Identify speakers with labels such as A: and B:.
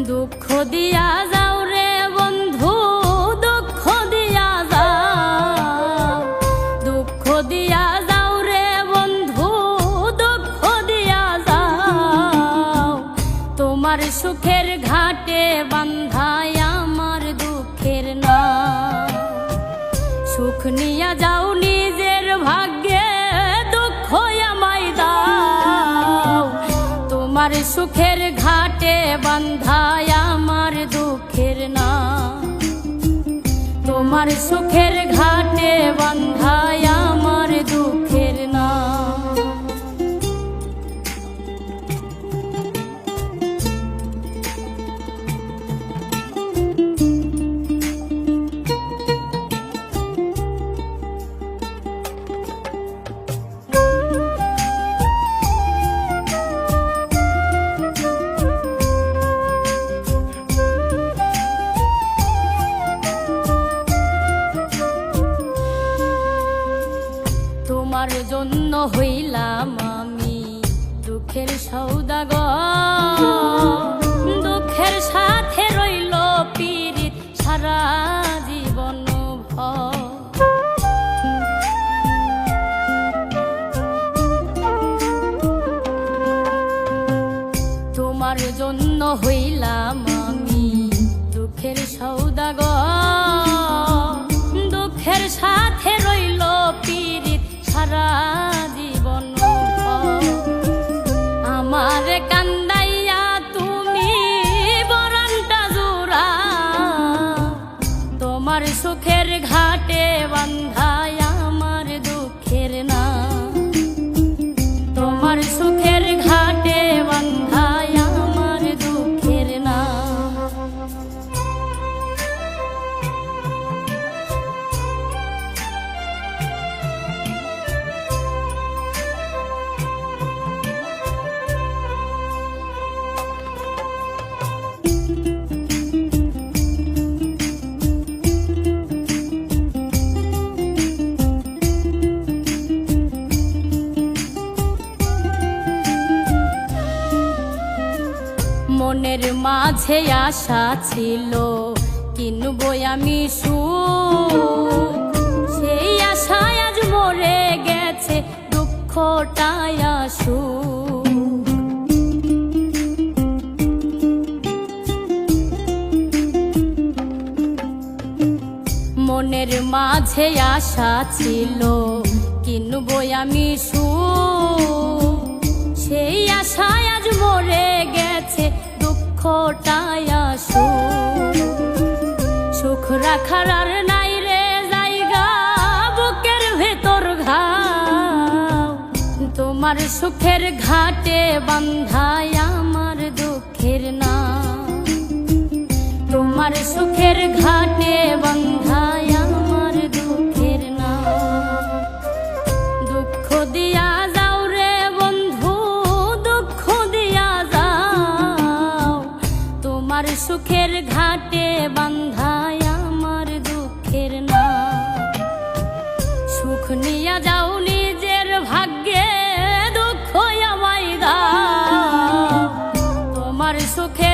A: দুঃখ দিয়া যাও রে বন্ধু, দুঃখ দিয়া যাও, দুঃখ দিয়া যাও রে বন্ধু, দুঃখ দিয়া যাও। তোমার সুখের ঘাটে বান্ধায় আমার দুঃখের নাও। সুখ নিয়া যাও নিজের ভাগ্যে, দুঃখ আমায় দাও। তোমার সুখের ঘাটে বান্ধায় আমার দুঃখের নাও। তোমার সুখের ঘাটে বান্ধায় আমার দুঃখের নাও। তোমার জন্য হইলাম আমি দুঃখের সওদাগর, দুঃখের সাথে রইল পীড়িত সারা জীবন ভর। তোমার জন্য হইলাম আমি দুঃখের সওদাগর, দুঃখের সাথে রইল পীড়িত সারা জীবন ভর। আমার কান্দাইয়া তুমি বরণটা জোড়াও। তোমার সুখের ঘাটে বান্ধায় আমার দুঃখের নাও। তোমার সুখের ঘাটে বান্ধায় আমার দুঃখের নাও। মনের মাঝে আশা ছিল কিনবো আমি সুখ, সেই আশায় আজ মরে গেছে দুঃখটাই আসুক। মনের মাঝে আশা ছিল কিনবো আমি সুখ, সেই আশায় আজ মরে গেছে দুঃখটাই আসুক। সুখ রাখার আর নাই রে জায়গা বুকের ভেতর ঘাও। তোমার সুখের ঘাটে বান্ধায় আমার দুঃখের নাও। তোমার সুখের ঘাটে বান্ধায় আমার দুঃখের নাও। দুঃখ দিয়া যাও রে বন্ধু, দুঃখ দিয়া যাও। তোমার সুখের ঘাটে বান্ধায় আমার দুঃখের নাও। সুখ নিয়া যাও নিজের ভাগ্যে, দুঃখ আমায় দাও। তোমার সুখে